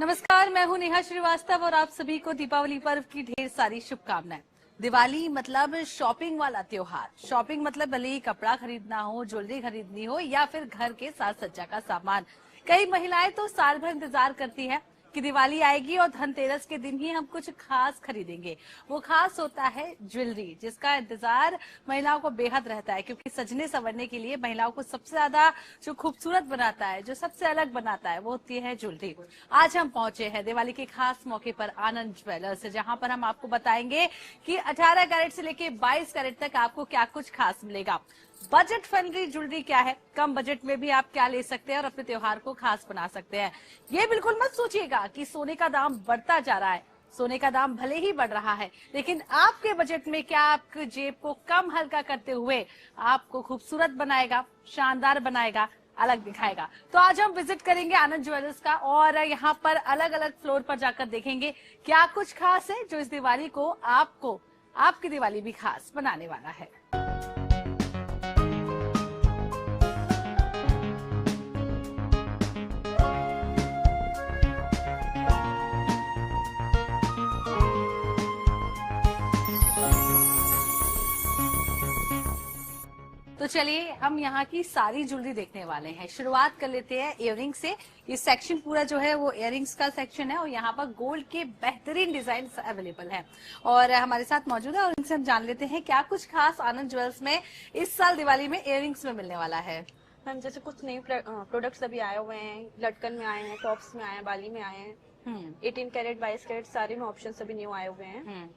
नमस्कार, मैं हूं नेहा श्रीवास्तव और आप सभी को दीपावली पर्व की ढेर सारी शुभकामनाएं। दिवाली मतलब शॉपिंग वाला त्योहार। शॉपिंग मतलब भले ही कपड़ा खरीदना हो, ज्वेलरी खरीदनी हो या फिर घर के साज सज्जा का सामान। कई महिलाएं तो साल भर इंतजार करती हैं कि दिवाली आएगी और धनतेरस के दिन ही हम कुछ खास खरीदेंगे। वो खास होता है ज्वेलरी, जिसका इंतजार महिलाओं को बेहद रहता है, क्योंकि सजने संवरने के लिए महिलाओं को सबसे ज्यादा जो खूबसूरत बनाता है, जो सबसे अलग बनाता है, वो होती है ज्वेलरी। आज हम पहुंचे हैं दिवाली के खास मौके पर आनंद ज्वेलर्स, जहां पर हम आपको बताएंगे कि 18 कैरेट से लेके 22 कैरेट तक आपको क्या कुछ खास मिलेगा। बजट फ्रेंडली ज्वेलरी क्या है, कम बजट में भी आप क्या ले सकते हैं और अपने त्योहार को खास बना सकते हैं। ये बिल्कुल मत सोचिएगा कि सोने का दाम बढ़ता जा रहा है। सोने का दाम भले ही बढ़ रहा है, लेकिन आपके बजट में क्या आपके जेब को कम हल्का करते हुए आपको खूबसूरत बनाएगा, शानदार बनाएगा, अलग दिखाएगा। तो आज हम विजिट करेंगे आनंद ज्वेलर्स का और यहाँ पर अलग अलग फ्लोर पर जाकर देखेंगे क्या कुछ खास है जो इस दिवाली को आपको, आपकी दिवाली भी खास बनाने वाला है। तो चलिए हम यहाँ की सारी ज्वेलरी देखने वाले हैं। शुरुआत कर लेते हैं इयररिंग से। ये सेक्शन पूरा जो है वो इयररिंग्स का सेक्शन है और यहाँ पर गोल्ड के बेहतरीन डिजाइन अवेलेबल हैं और हमारे साथ मौजूद है और इनसे हम जान लेते हैं क्या कुछ खास आनंद ज्वेल्स में इस साल दिवाली में इयररिंग्स में मिलने वाला है। मैम जैसे कुछ नए प्रोडक्ट्स अभी आए हुए हैं, लटकन में आए हैं, टॉप्स में आए हैं, बाली में आए हैं। 18 कैरेट 22 कैरेट सारे में ऑप्शन अभी न्यू आए हुए हैं।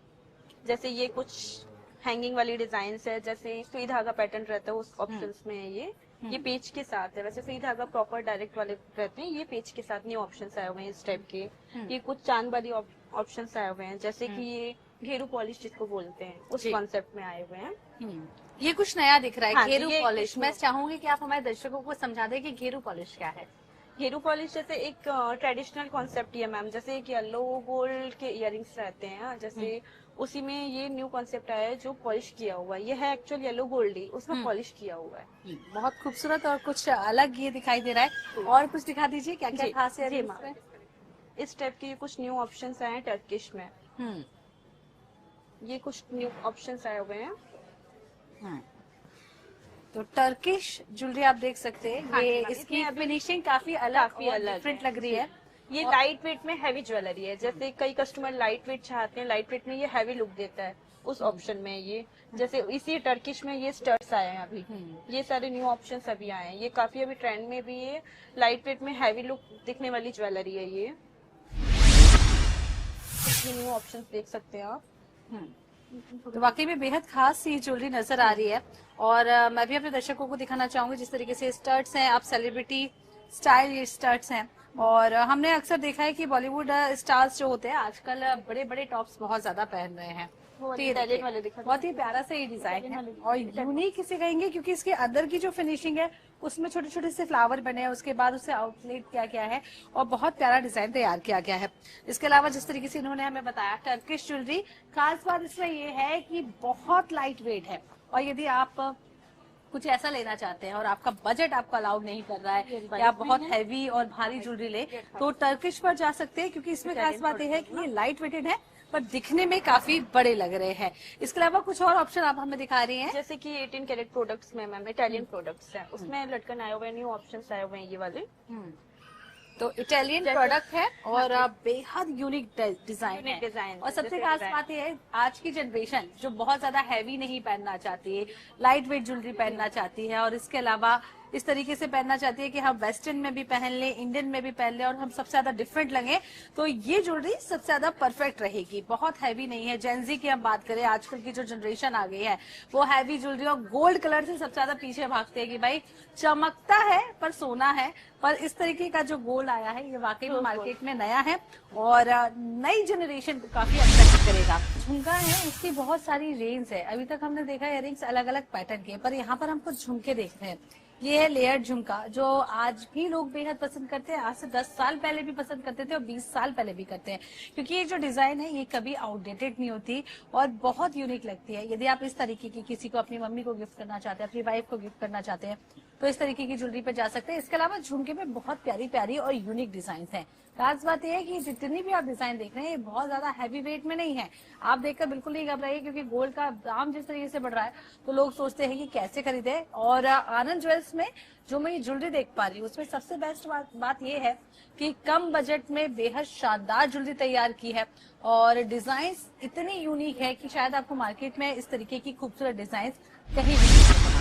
जैसे ये कुछ हैंगिंग वाली डिजाइन है, जैसे सुई धागा पैटर्न रहता है उस ऑप्शंस में है। ये पेज के साथ है। वैसे सुई धागा प्रॉपर डायरेक्ट वाले रहते हैं, ये पेज के साथ न्यू ऑप्शंस आए हुए हैं इस टाइप के। ये कुछ चांद वाली ऑप्शंस आए हुए हैं, जैसे कि ये घेरू पॉलिश जिसको बोलते हैं, उस कॉन्सेप्ट में आए हुए हैं। ये कुछ नया दिख रहा है। हाँ, घेरू पॉलिश, मैं चाहूंगी कि आप हमारे दर्शकों को समझा दें कि घेरू पॉलिश क्या है। घेरू पॉलिश जैसे एक ट्रेडिशनल कॉन्सेप्ट ही है मैम। जैसे एक येलो गोल्ड के इयररिंग्स रहते हैं, जैसे उसी में ये न्यू कॉन्सेप्ट आया है जो पॉलिश किया हुआ है। ये है एक्चुअल येलो गोल्ड ही, उसमें पॉलिश किया हुआ है। बहुत खूबसूरत और कुछ अलग ये दिखाई दे रहा है। और कुछ दिखा दीजिए क्या क्या खास है इसमें। इस टाइप के कुछ न्यू ऑप्शंस आए हैं टर्किश में। ये कुछ न्यू ऑप्शंस आए हुए हैं। तो टर्किश ज्वेलरी आप देख सकते हैं। हाँ, ये इसकी फिनिशिंग काफी अलग डिफरेंट लग रही है। ये लाइट वेट में हैवी ज्वेलरी है। जैसे कई कस्टमर लाइट वेट चाहते हैं, लाइट वेट में ये हैवी लुक देता है, उस ऑप्शन में ये। जैसे इसी टर्किश में ये स्टड्स आए हैं अभी। ये सारे न्यू ऑप्शंस अभी आए हैं। ये काफी अभी ट्रेंड में भी है। लाइट वेट में हैवी लुक दिखने वाली ज्वेलरी है ये न्यू ऑप्शंस देख सकते हैं आप। तो वाकई में बेहद खास सी ज्वेलरी नजर आ रही है और मैं भी अपने दर्शकों को दिखाना चाहूंगी जिस तरीके से स्टड्स हैं। आप सेलिब्रिटी स्टाइल ये स्टड्स हैं और हमने अक्सर देखा है कि बॉलीवुड स्टार्स जो होते हैं आजकल बड़े बड़े टॉप्स बहुत ज्यादा पहन रहे हैं। बहुत ही प्यारा सा ये डिजाइन है और यूनिक इसे कहेंगे क्योंकि इसके अंदर की जो फिनिशिंग है उसमें छोटे छोटे से फ्लावर बने हैं, उसके बाद उसे आउटलेट किया गया है और बहुत प्यारा डिजाइन तैयार किया गया है। इसके अलावा जिस तरीके से इन्होंने हमें बताया टर्किश ज्वेलरी, खास बात इसमें ये है कि बहुत लाइट वेट है और यदि आप कुछ ऐसा लेना चाहते हैं और आपका बजट आपको अलाउ नहीं कर रहा है कि आप बहुत हैवी और भारी ज्वेलरी ले, तो टर्किश पर जा सकते हैं क्योंकि इसमें खास बात यह है कि ये लाइट वेटेड है पर दिखने में काफी बड़े लग रहे हैं। इसके अलावा कुछ और ऑप्शन आप हमें दिखा रही हैं। जैसे कि 18 कैरेट प्रोडक्ट्स में मैम इटालियन प्रोडक्ट्स हैं, उसमें लटकन आए हुए हैं, न्यू ऑप्शंस आए हुए हैं ये वाले। तो इटालियन प्रोडक्ट है और बेहद यूनिक डिजाइन है। और सबसे खास बात यह है आज की जनरेशन जो बहुत ज्यादा हैवी नहीं पहनना चाहती है, लाइट वेट ज्वेलरी पहनना चाहती है और इसके अलावा इस तरीके से पहनना चाहती है कि हम वेस्टर्न में भी पहन लें, इंडियन में भी पहन लें और हम सबसे ज्यादा डिफरेंट लगे, तो ये ज्वेलरी सबसे ज्यादा परफेक्ट रहेगी। बहुत हैवी नहीं है। जेंजी की हम बात करें, आजकल की जो जनरेशन आ गई है वो हैवी ज्वेलरी और गोल्ड कलर से सबसे ज्यादा पीछे भागते हैं कि भाई चमकता है पर सोना है, पर इस तरीके का जो गोल्ड आया है ये वाकई में मार्केट में नया है और नई जनरेशन को काफी अट्रैक्ट करेगा। झुमका है, उसकी बहुत सारी रेंज है। अभी तक हमने देखा इयररिंग्स अलग अलग पैटर्न के, पर यहाँ पर हम कुछ झुमके देख रहे हैं। ये है लेयर झुमका जो आज भी लोग बेहद पसंद करते हैं। आज से 10 साल पहले भी पसंद करते थे और 20 साल पहले भी करते हैं क्योंकि ये जो डिजाइन है ये कभी आउटडेटेड नहीं होती और बहुत यूनिक लगती है। यदि आप इस तरीके की किसी को, अपनी मम्मी को गिफ्ट करना चाहते हैं, अपनी वाइफ को गिफ्ट करना चाहते हैं तो इस तरीके की ज्वेलरी पे जा सकते हैं। इसके अलावा झुमके में बहुत प्यारी प्यारी और यूनिक डिजाइन हैं। खास बात यह है कि जितनी भी आप डिजाइन देख रहे हैं ये बहुत ज्यादा हैवी वेट में नहीं है। आप देखकर बिल्कुल नहीं घबराइए, क्योंकि गोल्ड का दाम जिस तरीके से बढ़ रहा है तो लोग सोचते हैं कि कैसे खरीदे। और आनंद ज्वेल्स में जो मैं ये ज्वेलरी देख पा रही हूँ उसमें सबसे बेस्ट बात ये है कि कम बजट में बेहद शानदार ज्वेलरी तैयार की है और डिजाइन इतनी यूनिक है कि शायद आपको मार्केट में इस तरीके की खूबसूरत डिजाइन कहीं भी नहीं मिलेगी।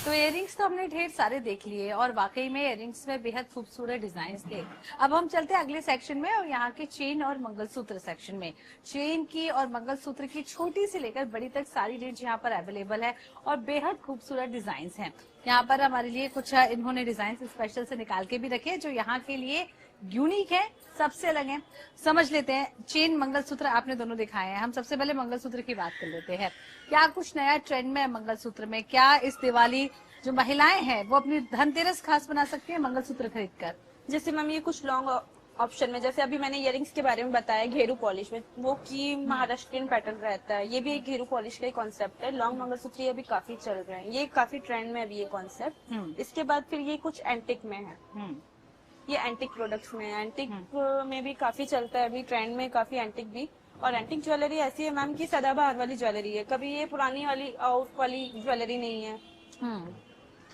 तो इयररिंग्स तो हमने ढेर सारे देख लिए और वाकई में इयररिंग्स में बेहद खूबसूरत डिजाइन थे। अब हम चलते हैं अगले सेक्शन में और यहाँ के चेन और मंगलसूत्र सेक्शन में। चेन की और मंगलसूत्र की छोटी से लेकर बड़ी तक सारी रेंज यहाँ पर अवेलेबल है और बेहद खूबसूरत डिजाइन हैं। यहाँ पर हमारे लिए कुछ इन्होंने डिजाइन स्पेशल से निकाल के भी रखे जो यहाँ के लिए यूनिक है, सबसे अलग है। समझ लेते हैं। चेन मंगलसूत्र आपने दोनों दिखाए हैं, हम सबसे पहले मंगलसूत्र की बात कर लेते हैं। क्या कुछ नया ट्रेंड में है मंगलसूत्र में? क्या इस दिवाली जो महिलाएं हैं वो अपनी धनतेरस खास बना सकती है मंगलसूत्र खरीद कर? जैसे मैम ये कुछ लॉन्ग ऑप्शन में, जैसे अभी मैंने इयरिंग्स के बारे में बताया घेरू पॉलिश में, वो की महाराष्ट्रियन पैटर्न रहता है, ये भी एक घेरू पॉलिश का ही कॉन्सेप्ट है। लॉन्ग मंगलसूत्र ये अभी काफी चल रहे हैं, ये काफी ट्रेंड में अभी ये कॉन्सेप्ट। इसके बाद फिर ये कुछ एंटिक में है, ये एंटिक प्रोडक्ट्स में है। एंटिक में भी काफी चलता है अभी ट्रेंड में, काफी एंटिक भी। और एंटिक ज्वेलरी ऐसी है मैम की सदाबहार वाली ज्वेलरी है, कभी ये पुरानी वाली आउट वाली ज्वेलरी नहीं है।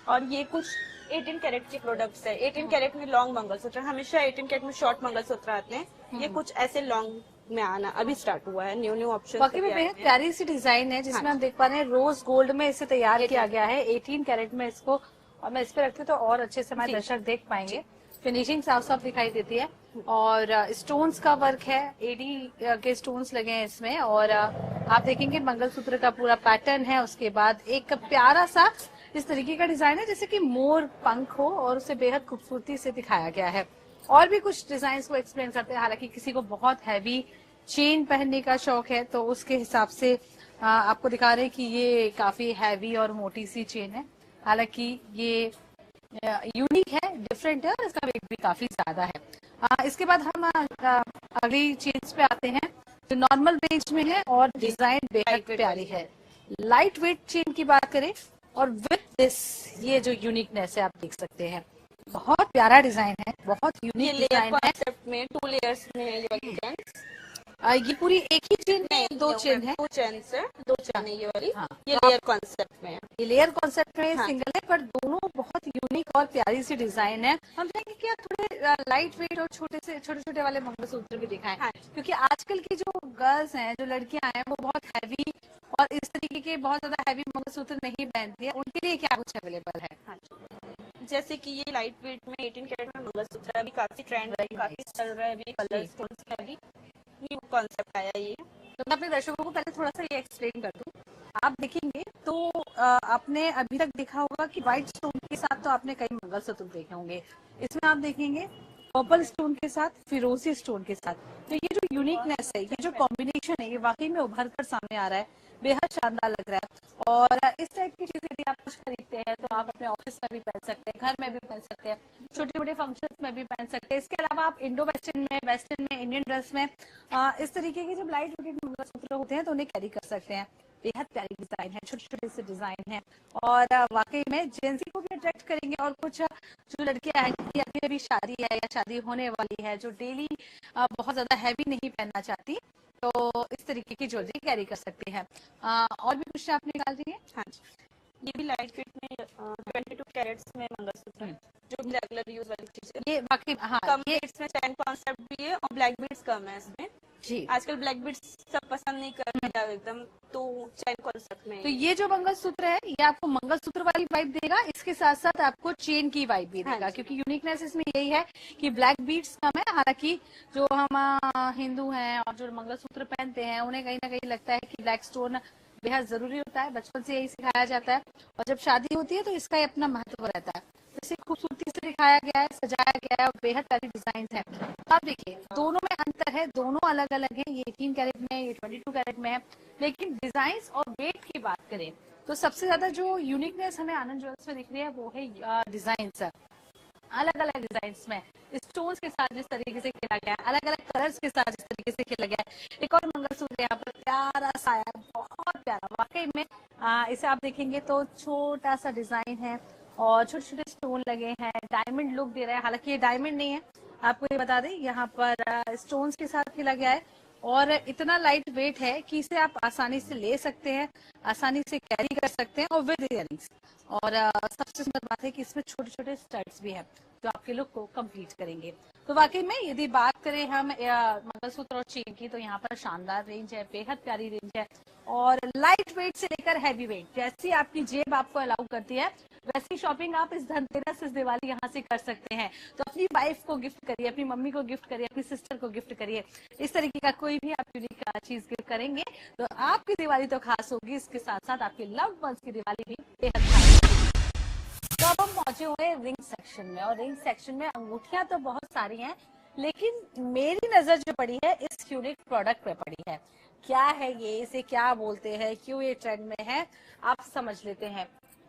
और ये कुछ 18 कैरेट के प्रोडक्ट्स है। 18 कैरेट में लॉन्ग मंगलसूत्र, हमेशा 18 कैरेट में शॉर्ट मंगलसूत्र आते हैं, ये कुछ ऐसे लॉन्ग में आना अभी स्टार्ट हुआ है। न्यू ऑप्शन बाकी में बेहद प्यारी सी डिजाइन है जिसमें हम देख पा रहे हैं रोज गोल्ड में इसे तैयार किया गया है 18 कैरेट में इसको। और मैं इस पे रखती हूँ तो और अच्छे से हमारे दर्शक देख पाएंगे। फिनिशिंग साफ साफ दिखाई देती है और स्टोन्स का वर्क है, एडी के स्टोन्स लगे हैं इसमें। और आप देखेंगे मंगलसूत्र का पूरा पैटर्न है। उसके बाद एक प्यारा सा इस तरीके का डिजाइन है जैसे कि मोर पंख हो और उसे बेहद खूबसूरती से दिखाया गया है। और भी कुछ डिजाइन को एक्सप्लेन करते हैं। हालांकि किसी को बहुत हैवी चेन पहनने का शौक है तो उसके हिसाब से आपको दिखा रहे हैं कि ये काफी हैवी और मोटी सी चेन है। हालांकि ये यूनिक है, डिफरेंट है और इसका वेट भी काफी ज्यादा है। इसके बाद हम अगली चेन्स पे आते हैं जो नॉर्मल रेंज में है और डिजाइन बेहद प्यारी है। लाइट वेट चेन की बात करें और विथ दिस ये जो यूनिकनेस है आप देख सकते हैं, बहुत प्यारा डिजाइन है, बहुत यूनिक डिजाइन है। में 2 लेयर्स में है ये वाली चेन। ये पूरी एक ही चेन है, दो चेन है, 2 चेन्स है, 2 चेन है ये वाली। हाँ, ये लेयर कॉन्सेप्ट में है, ये लेयर कॉन्सेप्ट में हाँ। सिंगल है पर दोनों बहुत यूनिक और प्यारी सी डिजाइन है। हम चाहेंगे कि आप थोड़े लाइट वेट और छोटे छोटे वाले मंगलसूत्र भी दिखाएं, हाँ। क्योंकि आजकल की जो गर्ल्स हैं, जो लड़कियां हैं, वो बहुत हैवी और इस तरीके के बहुत ज्यादा हैवी मंगलसूत्र नहीं पहनती है। उनके लिए क्या कुछ अवेलेबल है? हाँ। जैसे कि ये लाइट वेट में 18 कैरेट में मंगलसूत्र अभी काफी ट्रेंड है, काफी चल रहा है अभी। कलर स्टोन्स में अभी न्यू कॉन्सेप्ट आया ये। तो मैं अपने दर्शकों को पहले थोड़ा सा ये एक्सप्लेन कर दूं। आप देखेंगे तो आपने अभी तक देखा होगा कि व्हाइट स्टोन के साथ तो आपने कई मंगलसूत्र देखे होंगे। इसमें आप देखेंगे पर्पल स्टोन के साथ, फिरोजी स्टोन के साथ। तो ये जो यूनिकनेस है, ये जो कॉम्बिनेशन है, ये वाकई में उभर कर सामने आ रहा है, बेहद शानदार लग रहा है। और इस टाइप की चीजें यदि आप कुछ खरीदते हैं तो आप अपने ऑफिस में भी पहन सकते हैं, घर में भी पहन सकते हैं, छोटे मोटे फंक्शंस में भी पहन सकते हैं। इसके अलावा आप इंडो वेस्टर्न में, इंडियन ड्रेस में इस तरीके के जब लाइट वेट मंगलसूत्र होते हैं तो उन्हें कैरी कर सकते हैं। बेहद प्यारी डिजाइन है, छोटे छोटे से डिजाइन है और वाकई में जेंसी को भी अट्रैक्ट करेंगे। और कुछ जो लड़कियां हैं जिनकी अभी अभी शादी है या शादी होने वाली है, जो डेली बहुत ज्यादा हैवी नहीं पहनना चाहती, तो इस तरीके की ज्वेलरी कैरी कर सकती है। और भी कुछ आप निकाल रही है? हाँ जी, ये भी लाइट वेट में 22 कैरेट्स में मंगलसूत्र है, जो रेगुलर यूज वाली चीज है। ये बाकी हाँ, कम ये बीट्स में चैन कॉन्सेप्ट भी है और ब्लैक बीट्स कम है इसमें जी। आजकल ब्लैक बीट्स सब पसंद नहीं कर रहे हैं एकदम, तो चैन कॉन्सेप्ट में। तो ये जो मंगलसूत्र है ये आपको मंगलसूत्र वाली वाइब देगा, इसके साथ साथ आपको चेन की वाइब भी देगा। क्योंकि यूनिकनेस इसमें यही है कि ब्लैक बीड्स कम है। हालांकि जो हम हिंदू हैं और जो मंगलसूत्र पहनते हैं उन्हें कहीं ना कहीं लगता है कि ब्लैक स्टोन बेहद जरूरी होता है, बचपन से यही सिखाया जाता है और जब शादी होती है तो इसका ही अपना महत्व रहता है। इसे खूबसूरती से दिखाया गया है, सजाया गया है और बेहद सारी डिजाइन है। आप देखिए दोनों में अंतर है, दोनों अलग अलग है। ये 18 कैरेट में, ये 22 कैरेट में है। लेकिन डिजाइन और वेट की बात करें तो सबसे ज्यादा जो यूनिकनेस हमें आनंद ज्वेल्स में दिख रही है वो है डिजाइन। अलग अलग डिजाइन में स्टोन्स के साथ जिस तरीके से खेला गया है, अलग अलग कलर्स के साथ जिस तरीके से खेला गया है। एक और मंगलसूत्र यहाँ पर प्यारा सा है, बहुत प्यारा वाकई में। इसे आप देखेंगे तो छोटा सा डिजाइन है और छोटे छोटे स्टोन लगे हैं, डायमंड लुक दे रहा है। हालांकि ये डायमंड नहीं है, आपको ये बता दें, यहाँ पर स्टोन्स के साथ खेला गया है और इतना लाइट वेट है कि इसे आप आसानी से ले सकते हैं, आसानी से कैरी कर सकते हैं और विद इयरिंग्स। और सबसे सुंदर बात है कि इसमें छोटे छोटे स्टड्स भी हैं जो आपके लुक को कंप्लीट करेंगे। तो वाकई में यदि बात करें हम मंगलसूत्र और चेन की, तो यहाँ पर शानदार रेंज है, बेहद प्यारी रेंज है और लाइट वेट से लेकर हैवी वेट, जैसी आपकी जेब आपको अलाउ करती है वैसी शॉपिंग आप इस धनतेरस, इस दिवाली यहाँ से कर सकते हैं। तो अपनी वाइफ को गिफ्ट करिए, अपनी मम्मी को गिफ्ट करिए, अपनी सिस्टर को गिफ्ट करिए। इस तरीके का कोई भी आप यूनिक चीज गिफ्ट करेंगे तो आपकी दिवाली तो खास होगी, इसके साथ साथ आपके लव्ड वंस की दिवाली भी बेहद खास होगी। तो अब हम पहुंचे हुए हैं रिंग सेक्शन में, और रिंग सेक्शन में अंगूठियां तो बहुत सारी हैं, लेकिन मेरी नजर जो पड़ी है इस यूनिक प्रोडक्ट पे पड़ी है। क्या है ये, इसे क्या बोलते हैं, क्यों ये ट्रेंड में है, आप समझ लेते हैं।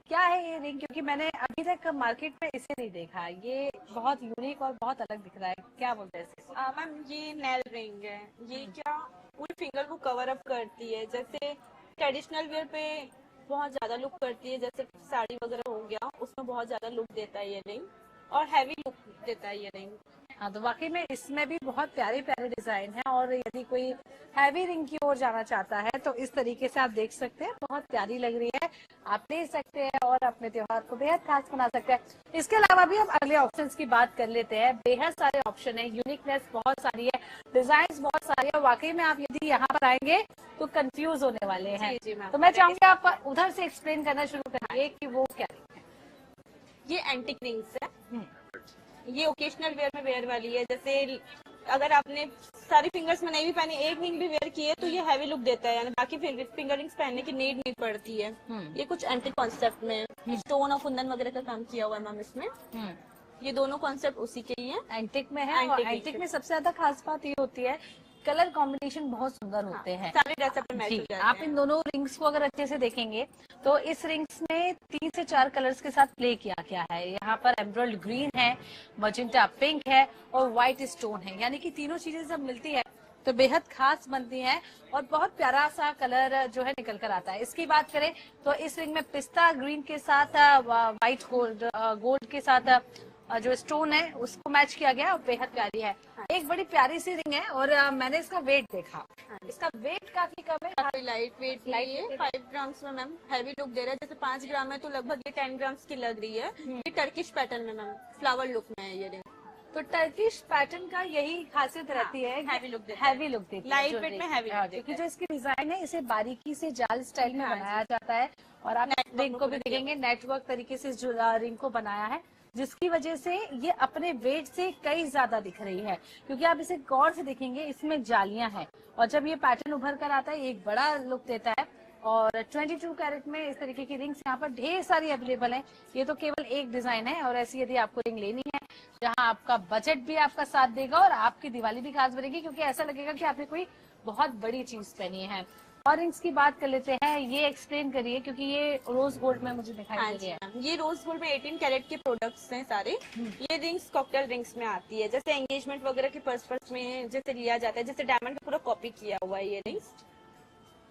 क्या है ये रिंग, क्योंकि मैंने अभी तक मार्केट में इसे नहीं देखा। ये बहुत यूनिक और बहुत अलग दिख रहा है, क्या बोलते हैं इसे? मैम ये नेल रिंग है। ये क्या पूरी फिंगर को कवर अप करती है, जैसे ट्रेडिशनल वेयर पे बहुत ज्यादा लुक करती है, जैसे साड़ी वगैरह हो गया उसमें बहुत ज्यादा लुक देता है ये रिंग, और हैवी लुक देता है ये रिंग। हाँ, तो वाकई में इसमें भी बहुत प्यारे प्यारे डिजाइन है, और यदि कोई हैवी रिंग की ओर जाना चाहता है तो इस तरीके से आप देख सकते हैं, बहुत प्यारी लग रही है, आप ले सकते हैं और अपने त्योहार को बेहद खास बना सकते हैं। इसके अलावा भी हम अगले ऑप्शंस की बात कर लेते हैं। बेहद सारे ऑप्शन है, यूनिकनेस बहुत सारी है, डिजाइन बहुत सारी है, वाकई में आप यदि यहाँ पर आएंगे तो कंफ्यूज होने वाले हैं। जी, जी, तो मैं चाहूंगी आप उधर से एक्सप्लेन करना शुरू करिए कि वो क्या है। ये एंटिक रिंग्स है, ये ओकेशनल वेयर में वेयर वाली है। जैसे अगर आपने सारी फिंगर्स में नहीं भी पहनी, एक रिंग भी वेयर की है तो ये हैवी लुक देता है, यानी बाकी फिंगर रिंग्स पहनने की नीड नहीं पड़ती है। ये कुछ एंटिक कॉन्सेप्ट में स्टोन और कुंदन वगैरह का काम किया हुआ है मैम इसमें। ये दोनों कॉन्सेप्ट उसी के ही हैं, एंटिक में है। और एंटिक में सबसे ज्यादा खास बात ये होती है कलर कॉम्बिनेशन बहुत सुंदर होते हैं। सारे ड्रेस पे मैच हो जाते हैं। आप इन दोनों रिंग्स को अगर अच्छे से देखेंगे तो इस रिंग्स में 3 से 4 कलर्स के साथ प्ले किया गया है। यहाँ पर एमराल्ड ग्रीन है, मजेंटा पिंक है और व्हाइट स्टोन है, यानी कि तीनों चीजें जब मिलती है तो बेहद खास बनती है और बहुत प्यारा सा कलर जो है निकल कर आता है। इसकी बात करें तो इस रिंग में पिस्ता ग्रीन के साथ व्हाइट गोल्ड के साथ जो स्टोन है उसको मैच किया गया और बेहद प्यारी है। एक बड़ी प्यारी सी रिंग है और मैंने इसका वेट देखा, इसका वेट काफी कम है, काफी लाइट वेट है, 5 ग्राम्स में मैम हैवी लुक दे रहा है। जैसे 5 ग्राम है तो लगभग ये 10 ग्राम्स की लग रही है। ये टर्किश पैटर्न में मैम फ्लावर लुक में है ये रिंग। तो टर्किश पैटर्न का यही खासियत रहती है, हैवी लुक देती है, लाइट वेट में हैवी लुक, क्योंकि जो इसकी डिजाइन है इसे बारीकी से जाल स्टाइल में बनाया जाता है। और आप रिंग को भी देखेंगे नेटवर्क तरीके से जो रिंग को बनाया है, जिसकी वजह से ये अपने वेट से कई ज्यादा दिख रही है, क्योंकि आप इसे गौर से देखेंगे इसमें जालियां हैं और जब ये पैटर्न उभर कर आता है एक बड़ा लुक देता है। और 22 कैरेट में इस तरीके की रिंग्स यहाँ पर ढेर सारी अवेलेबल हैं। ये तो केवल एक डिजाइन है और ऐसी यदि आपको रिंग लेनी है जहाँ आपका बजट भी आपका साथ देगा और आपकी दिवाली भी खास बनेगी, क्योंकि ऐसा लगेगा कि आपने कोई बहुत बड़ी चीज पहनी है। और रिंग्स की बात कर लेते हैं, ये एक्सप्लेन करिए क्योंकि ये रोज गोल्ड में मुझे दिखाई दे रही है। ये रोज गोल्ड में 18 कैरेट के प्रोडक्ट्स हैं सारे। ये रिंग्स कॉकटेल रिंग्स में आती है, जैसे एंगेजमेंट वगैरह के पर्पस में जैसे लिया जाता है, जैसे डायमंड का पूरा कॉपी किया हुआ है ये रिंग्स,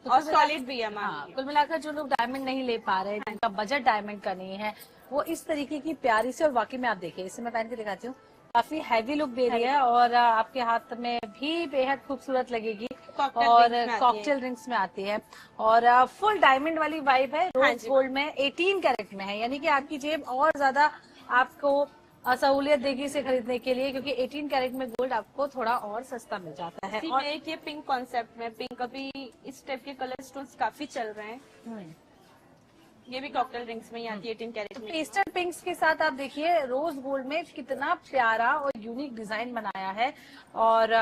और सॉलिड भी है मैम। कुल मिलाकर जो लोग डायमंड नहीं ले पा रहे, जिनका बजट डायमंड का नहीं है, वो इस तरीके की प्यारी से, और वाकई में आप देखिए इसे मैं पहन के दिखाती हूँ, काफी हैवी लुक दे रही है और आपके हाथ में भी बेहद खूबसूरत लगेगी। और कॉकटेल रिंग्स में आती है और फुल डायमंड वाली वाइब है। रोज गोल्ड में 18 कैरेट में है, यानी कि आपकी जेब और ज्यादा आपको सहूलियत देगी इसे खरीदने के लिए, क्योंकि 18 कैरेट में गोल्ड आपको थोड़ा और सस्ता मिल जाता है। और एक ये पिंक कॉन्सेप्ट में, पिंक अभी इस टाइप के कलर स्टोन्स काफी चल रहे हैं। ये भी कॉकटेल रिंग्स में ही आती है 18 कैरेट में। पेस्टल पिंक्स के साथ आप देखिए रोज गोल्ड में कितना प्यारा और यूनिक डिजाइन बनाया है। और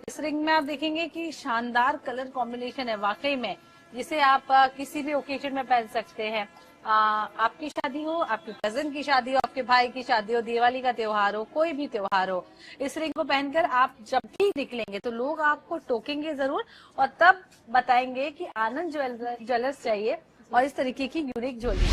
इस रिंग में आप देखेंगे कि शानदार कलर कॉम्बिनेशन है वाकई में, जिसे आप किसी भी ओकेजन में पहन सकते हैं। आपकी शादी हो, आपके कजन की शादी हो, आपके भाई की शादी हो, दिवाली का त्योहार हो, कोई भी त्योहार हो, इस रिंग को पहनकर आप जब भी निकलेंगे तो लोग आपको टोकेंगे जरूर और तब बताएंगे कि आनंद ज्वेलर्स चाहिए और इस तरीके की यूनिक ज्वेलरी।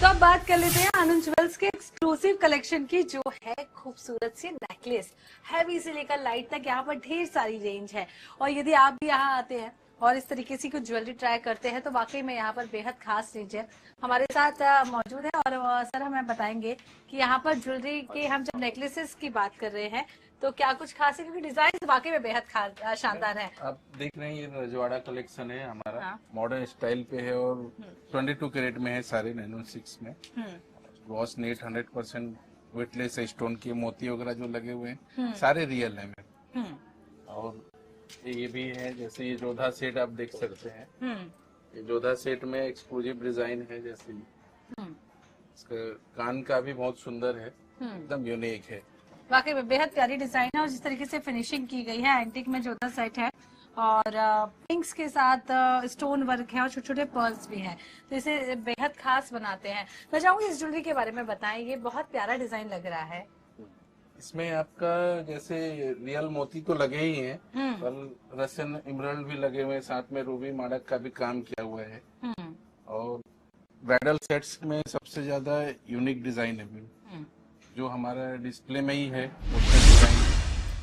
तो अब बात कर लेते हैं आनंद ज्वेल्स के एक्सक्लूसिव कलेक्शन की, जो है खूबसूरत सी नेकलेस। हैवी से लेकर लाइट तक यहाँ पर ढेर सारी रेंज है। और यदि आप भी यहाँ आते हैं और इस तरीके से कुछ ज्वेलरी ट्राई करते हैं तो वाकई में यहाँ पर बेहद खास रेंज है। हमारे साथ मौजूद है और सर हमें बताएंगे कि यहाँ पर ज्वेलरी के हम जब नेकलेसेस की बात कर रहे हैं तो क्या कुछ खास है, क्योंकि डिजाइन वाकई में बेहद शानदार है। आप देख रहे हैं ये रजवाड़ा कलेक्शन है हमारा। हाँ। मॉडर्न स्टाइल पे है और 22 कैरेट में है सारे 916 में। ग्लॉस नेट 100% वेटलेस स्टोन के मोती वगैरह जो लगे हुए हैं सारे रियल है मैम। और ये भी है, जैसे ये जोधा सेट आप देख सकते हैं। ये जोधा सेट में एक्सक्लूसिव डिजाइन है, जैसे इसका कान का भी बहुत सुंदर है, एकदम यूनिक है। वाकई में बेहद प्यारी डिजाइन है और जिस तरीके से फिनिशिंग की गई है एंटिक में जोधा सेट है और पिंक्स के साथ स्टोन वर्क है और छोटे छोटे पर्ल्स भी हैं, तो इसे बेहद खास बनाते हैं। मैं चाहूंगी इस ज्वेलरी के बारे में बताएं, ये बहुत प्यारा डिजाइन लग रहा है। इसमें आपका जैसे रियल मोती तो लगे ही हैं, पर रसन इमरल्ड भी लगे हुए हैं, साथ में रूबी माड़क का भी काम किया हुआ है। और ब्राइडल सेट्स में सबसे ज्यादा यूनिक डिजाइन है जो हमारा डिस्प्ले में ही है, उसका डिजाइन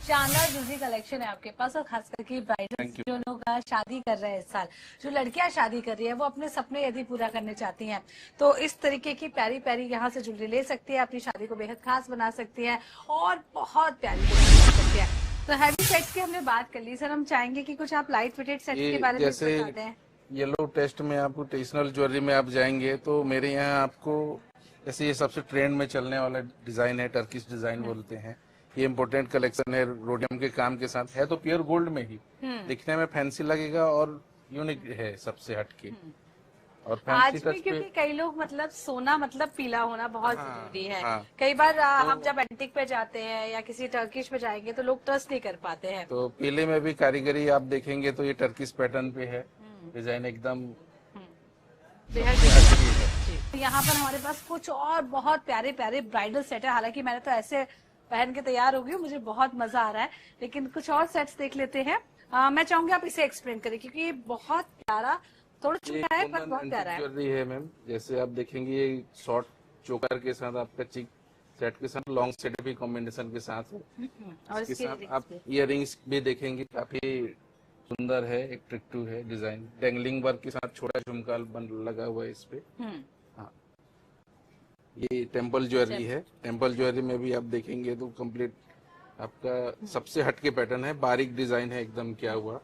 शानदार ज्वेलरी कलेक्शन है आपके पास और खास करके ब्राइडल जो लोग शादी कर रहे हैं इस साल, जो लड़कियां शादी कर रही है वो अपने सपने यदि पूरा करने चाहती हैं तो इस तरीके की प्यारी प्यारी यहाँ से ज्वेलरी ले सकती है, अपनी शादी को बेहद खास बना सकती है और बहुत प्यारी बना सकती है। तो हैवी सेट्स की हमने बात कर ली, सर हम चाहेंगे कि कुछ आप लाइट वेटेड सेट्स के बारे में बताते हैं। येलो टेस्ट में आपको ट्रेडिशनल ज्वेलरी में आप जाएंगे तो मेरे यहाँ आपको जैसे ये सबसे ट्रेंड में चलने वाला डिजाइन है, टर्किश डिजाइन बोलते हैं। ये इम्पोर्टेंट कलेक्शन है, रोडियम के काम के साथ है, तो प्योर गोल्ड में ही दिखने में फैंसी लगेगा और यूनिक है सबसे हटके। और आज भी क्योंकि कई लोग मतलब सोना मतलब पीला होना बहुत जरूरी है। कई बार हम जब एंटिक पे जाते हैं या किसी टर्किश पे जाएंगे तो लोग ट्रस्ट नहीं कर पाते हैं। तो पीले में भी कारीगरी आप देखेंगे तो ये टर्किश पैटर्न पे है, डिजाइन एकदम यहाँ पर हमारे पास कुछ और बहुत प्यारे प्यारे ब्राइडल सेट है। हालांकि मैंने तो ऐसे पहन के तैयार हो गई हूँ, मुझे बहुत मजा आ रहा है, लेकिन कुछ और सेट्स देख लेते हैं। मैं चाहूंगी आप इसे एक्सप्लेन करें क्योंकि ये बहुत प्यारा, थोड़ा छोटा है पर बहुत प्यारा है। ज्वेलरी है मैम, जैसे आप देखेंगे ये शॉर्ट चोकर के साथ आपका चिक सेट के साथ लॉन्ग सेट भी कॉम्बिनेशन के साथ है। और इसके साथ आप इयररिंग्स भी देखेंगे, काफी सुंदर है, एट्रैक्टिव है डिजाइन। डेंगलिंग वर्क के साथ छोटा झुमका लगा हुआ है इस पे। हाँ, ये टेम्पल ज्वेलरी है। टेम्पल ज्वेलरी में भी आप देखेंगे तो कंप्लीट आपका सबसे हटके पैटर्न है, बारीक डिजाइन है एकदम किया हुआ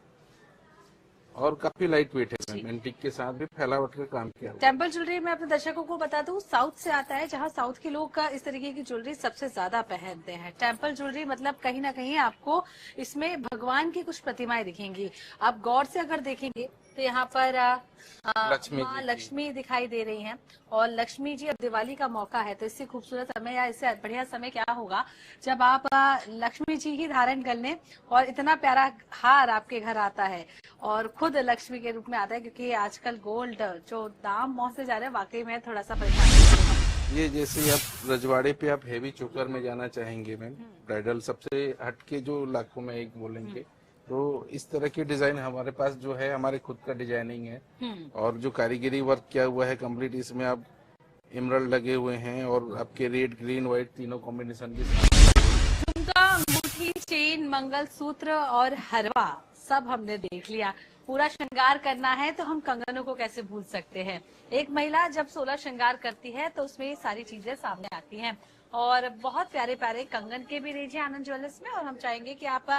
और काफी लाइट वेट है, एंटिक के साथ भी फैलावट का काम किया हुआ। टेम्पल ज्वेलरी में अपने दर्शकों को बता दूं साउथ से आता है, जहां साउथ के लोग का इस तरीके की ज्वेलरी सबसे ज्यादा पहनते हैं। टेम्पल ज्वेलरी मतलब कहीं ना कहीं आपको इसमें भगवान की कुछ प्रतिमाएं दिखेंगी। आप गौर से अगर देखेंगे तो यहाँ पर माँ लक्ष्मी दिखाई दे रही हैं और लक्ष्मी जी अब दिवाली का मौका है तो इससे खूबसूरत समय या इससे बढ़िया समय क्या होगा जब आप लक्ष्मी जी ही धारण कर लें और इतना प्यारा हार आपके घर आता है और खुद लक्ष्मी के रूप में आता है, क्योंकि आजकल गोल्ड जो दाम मौत से जा रहे हैं वाकई में थोड़ा सा परेशान। ये जैसे आप रजवाड़े पे आप हेवी चोकर में जाना चाहेंगे मैम, ब्राइडल सबसे हटके जो लाखों में एक बोलेंगे, तो इस तरह के डिजाइन हमारे पास जो है हमारे खुद का डिजाइनिंग है और जो कारीगरी वर्क किया हुआ है कंप्लीट, इसमें आप इमरल्ड लगे हुए हैं और आपके रेड ग्रीन व्हाइट तीनों कॉम्बिनेशन के साथ झुमका, अंगूठी, चेन, मंगलसूत्र और हरवा सब हमने देख लिया। पूरा श्रृंगार करना है तो हम कंगनों को कैसे भूल सकते हैं। एक महिला जब 16 श्रृंगार करती है तो उसमें ये सारी चीजें सामने आती हैं और बहुत प्यारे प्यारे कंगन के भी रेंज है आनंद ज्वेलर्स में। और हम चाहेंगे कि आप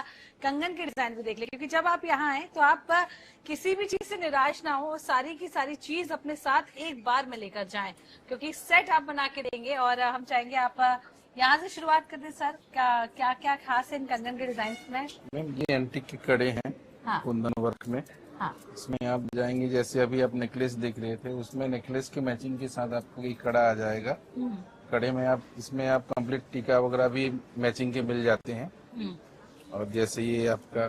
कंगन के डिजाइन भी देख लें, क्योंकि जब आप यहाँ आए तो आप किसी भी चीज से निराश ना हो, सारी की सारी चीज अपने साथ एक बार में लेकर जाएं, क्योंकि सेट आप बना के देंगे। और हम चाहेंगे आप यहाँ से शुरुआत कर दें सर, क्या क्या खास है इन कंगन के डिजाइन में? मैम ये एंटीक के कड़े हैं, हाँ। कुंदन वर्क में। हाँ। इसमें आप जाएंगे जैसे अभी आप नेकलेस देख रहे थे, उसमें नेकलेस के मैचिंग के साथ आपको ये कड़ा आ जाएगा। कड़े में आप इसमें आप कंप्लीट टीका वगैरह भी मैचिंग के मिल जाते हैं। और जैसे ये आपका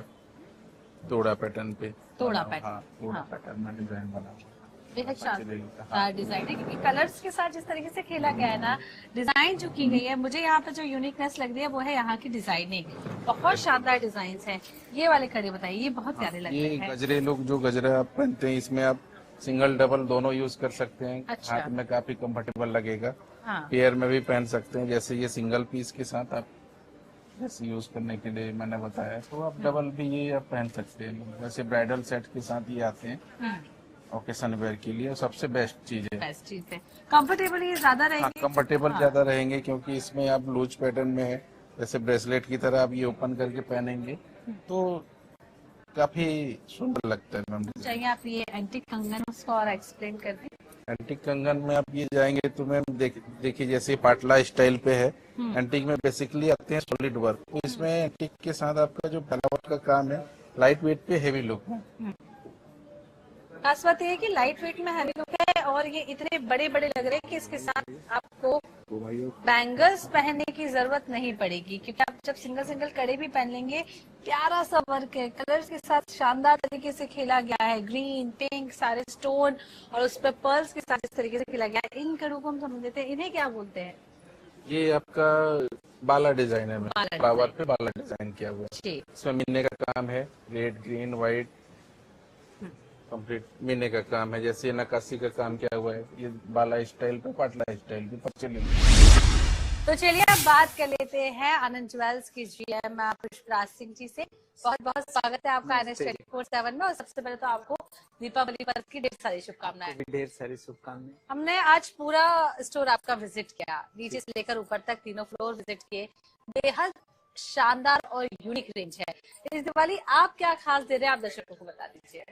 तोड़ा पैटर्न पे, तोड़ा पैटर्न, हाँ, तोड़ा पैटर्न में डिजाइन बना हुआ बेहद शानदार डिजाइन है, क्योंकि कलर्स के साथ जिस तरीके से खेला गया है ना, डिजाइन जो की गई है, मुझे यहाँ पे जो यूनिकनेस लग रही है वो है यहाँ की डिजाइनिंग। बहुत शानदार डिजाइन है। ये वाले कड़े बताइए, ये बहुत प्यारे लग रहे हैं। ये गजरे लोग जो गजरा आप पहनते हैं, इसमें आप सिंगल डबल दोनों यूज कर सकते हैं। अच्छा। हाथ में काफी कंफर्टेबल लगेगा। हाँ। पेयर में भी पहन सकते हैं, जैसे ये सिंगल पीस के साथ आप जैसे यूज करने के लिए मैंने बताया, तो आप डबल भी ये आप पहन सकते हैं। वैसे ब्राइडल सेट के साथ ये आते हैं ओकेशन वेयर के लिए, सबसे बेस्ट चीज है। बेस्ट चीज है। कंफर्टेबल ये ज्यादा हाँ, रहेंगे। कंफर्टेबल ज्यादा रहेंगे क्योंकि इसमें आप लूज पैटर्न में है, जैसे ब्रेसलेट की तरह आप ये ओपन करके पहनेंगे तो काफी सुंदर लगता है मैम। चाहिए आप ये एंटीक कंगन उसको और एक्सप्लेन कर दें। एंटीक कंगन में आप ये जाएंगे तो मैम देखिए जैसे पाटला स्टाइल पे है। एंटीक में बेसिकली आते हैं सॉलिड वर्क, तो इसमें एंटीक के साथ आपका जो बनावट का काम है लाइट वेट पे हेवी लुक है। खास बात ये है कि लाइट वेट में हैवी लुक है और ये इतने बड़े बड़े लग रहे हैं कि इसके साथ आपको बैंगल्स पहनने की जरूरत नहीं पड़ेगी, क्योंकि आप जब सिंगल सिंगल कड़े भी पहन लेंगे, प्यारा सा वर्क है, कलर्स के साथ शानदार तरीके से खेला गया है, ग्रीन पिंक सारे स्टोन और उस पर पर्ल्स के साथ इस तरीके से खेला गया है। इन कड़ों को हम समझ लेते हैं, इन्हें क्या बोलते हैं? ये आपका बाला डिजाइन है, बाला फ्लावर पे बाला डिजाइन किया हुआ है। जी। इसमें मीने का काम है, रेड ग्रीन व्हाइट कंप्लीट मीने का काम है। जैसे नक्काशी का काम किया हुआ है, ये बाला स्टाइल पे पाटला स्टाइल पे पचली। तो चलिए अब बात कर लेते हैं आनंद ज्वेल्स की जीएम पुष्पराज सिंह जी से। बहुत बहुत स्वागत है आपका NS 24/7 में। और सबसे पहले तो आपको दीपावली पर्व की ढेर सारी शुभकामनाएं। ढेर सारी शुभकामनाएं। हमने आज पूरा स्टोर आपका विजिट किया, नीचे से लेकर ऊपर तक तीनों फ्लोर विजिट किए। बेहद शानदार और यूनिक रेंज है। इस दिवाली आप क्या खास दे रहे हैं, आप दर्शकों को बता दीजिए।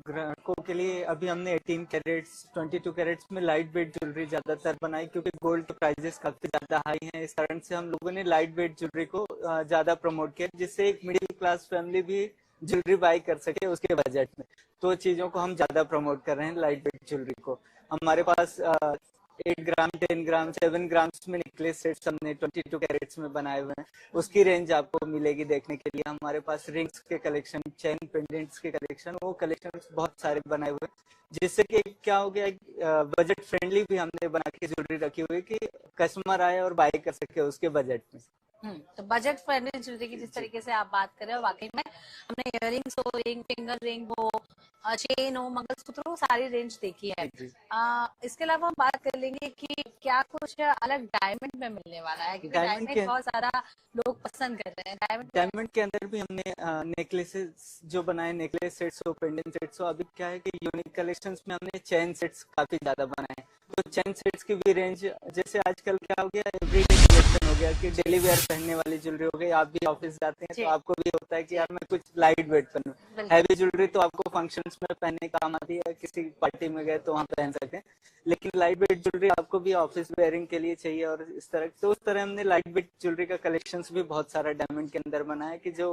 ग्राहकों के लिए अभी हमने 18 कैरेट्स 22 कैरेट्स में लाइट वेट ज्वेलरी ज्यादातर बनाई, क्योंकि गोल्ड के प्राइसेस काफी ज्यादा हाई हैं। इस कारण से हम लोगों ने लाइट वेट ज्वेलरी को ज्यादा प्रमोट किया, जिससे एक मिडिल क्लास फैमिली भी ज्वेलरी बाई कर सके उसके बजट में। तो चीजों को हम ज्यादा प्रमोट कर रहे हैं लाइट वेट ज्वेलरी को। हमारे पास 8 ग्राम 10 ग्राम 7 ग्राम्स में नेकलेस सेट्स हमने 22 कैरेट्स में बनाए हुए हैं। उसकी रेंज आपको मिलेगी देखने के लिए। हमारे पास रिंग्स के कलेक्शन, चेन पेंडेंट्स के कलेक्शन, वो कलेक्शन बहुत सारे बनाए हुए हैं, जिससे कि क्या हो गया, बजट फ्रेंडली भी हमने बना के ज्वेलरी रखी हुई कि कस्टमर आए और बाय कर सके उसके बजट में। तो बजट फ्रेंडली ज्वेलरी की जिस तरीके से आप बात कर रहे हो, वाकई में हमने इयररिंग्स हो, रिंग फिंगर रिंग हो, चेन हो, मंगलसूत्र हो, सारी रेंज देखी है। इसके अलावा हम बात कर लेंगे कि क्या कुछ अलग डायमंड में मिलने वाला है, क्योंकि डायमंड बहुत सारा लोग पसंद कर रहे हैं। डायमंड के अंदर भी हमने नेकलेसेस जो बनाए, नेकलेस सेट्स हो, पेंडेंट सेट्स हो। अभी क्या है कि यूनिक कलेक्शंस में हमने चेन सेट्स काफी ज्यादा बनाए, तो चेन सेट्स की भी रेंज, जैसे आजकल क्या हो गया, एवरीडे कलेक्शन हो गया कि डेली वेयर पहनने वाली ज्वेलरी हो गई। आप भी ऑफिस जाते हैं तो आपको भी होता है कि यार मैं कुछ लाइट वेट पहनूं। हैवी ज्वेलरी तो आपको फंक्शंस में पहनने काम आती है, किसी पार्टी में गए तो वहाँ पहन सकते हैं, लेकिन लाइट वेट ज्वेलरी आपको भी ऑफिस वेयरिंग के लिए चाहिए। और इस तरह, तो उस तरह हमने लाइट वेट ज्वेलरी का कलेक्शंस भी बहुत सारा डायमंड के अंदर बनाया कि जो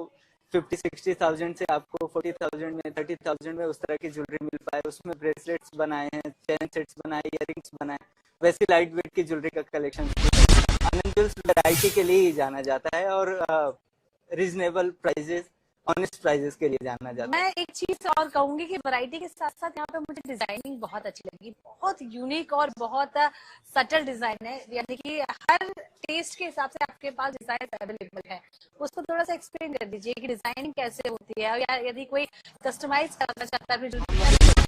50-60,000 से आपको 40,000 में, 30,000 में उस तरह की ज्वेलरी मिल पाए। उसमें ब्रेसलेट्स बनाए हैं, चेन सेट्स बनाए, इयररिंग्स बनाए। वैसे लाइट वेट की ज्वेलरी का कलेक्शन आनंद ज्वेल्स वैरायटी के लिए ही जाना जाता है और रीजनेबल प्राइजेस, ऑनेस्ट प्राइजेस के लिए जाना जाता है। मैं एक चीज और कहूंगी कि वैरायटी के साथ साथ यहाँ पे मुझे डिजाइनिंग बहुत अच्छी लगी, बहुत यूनिक और बहुत सटल डिजाइन है, यानी कि हर टेस्ट के हिसाब से आपके पास डिजाइन अवेलेबल है। उसको थोड़ा सा एक्सप्लेन कर दीजिए कि डिजाइनिंग कैसे होती है, या यदि कोई कस्टमाइज करना चाहता है फिर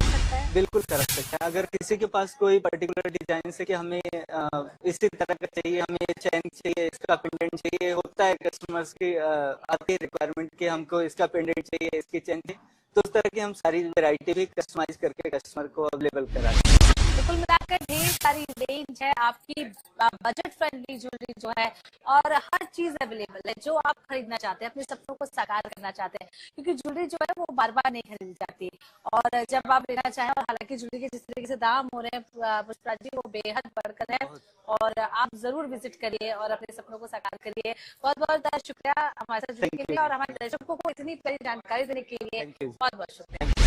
बिल्कुल कर सकते हैं। अगर किसी के पास कोई पर्टिकुलर डिजाइन से कि हमें इसी तरह का चाहिए, हमें ये चेन चाहिए, इसका पेंडेंट चाहिए, होता है कस्टमर्स की आती है रिक्वायरमेंट कि हमको इसका पेंडेंट चाहिए, इसकी चेन चाहिए, तो उस तरह की हम सारी वैरायटी भी कस्टमाइज करके कस्टमर को अवेलेबल कराते हैं। तो कुल मिलाकर ढेर सारी रेंज है आपकी, बजट फ्रेंडली ज्वेलरी जो है, और हर चीज अवेलेबल है जो आप खरीदना चाहते हैं, अपने सपनों को साकार करना चाहते हैं, क्योंकि ज्वेलरी जो है वो बार बार नहीं खरीदी जाती। और जब आप लेना चाहें, और हालांकि ज्वेलरी के जिस तरीके से दाम हो रहे हैं पुष्पराज जी, वो बेहद बढ़कर है, और आप जरूर विजिट करिए और अपने सपनों को साकार करिए। बहुत बहुत शुक्रिया हमारे साथ जुड़ने के लिए, और हमारे दर्शकों को इतनी प्यारी जानकारी देने के लिए बहुत बहुत शुक्रिया।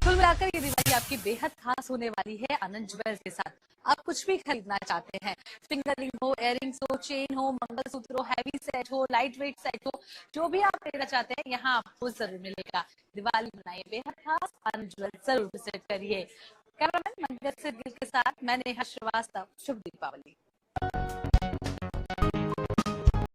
कुल मिलाकर ये दिवाली आपकी बेहद खास होने वाली है आनंद ज्वेल्स के साथ। आप कुछ भी खरीदना चाहते हैं, फिंगर रिंग हो, इयररिंग्स हो, चेन हो, मंगलसूत्र हो, हैवी सेट हो, लाइट वेट सेट हो, जो भी आप लेना चाहते हैं यहाँ आपको जरूर मिलेगा। दिवाली बनाइए बेहद खास, आनंद ज्वेल्स जरूर विजिट करिए। कैमरामैन मंगल से गिल के साथ मैं नेहा श्रीवास्तव, शुभ दीपावली।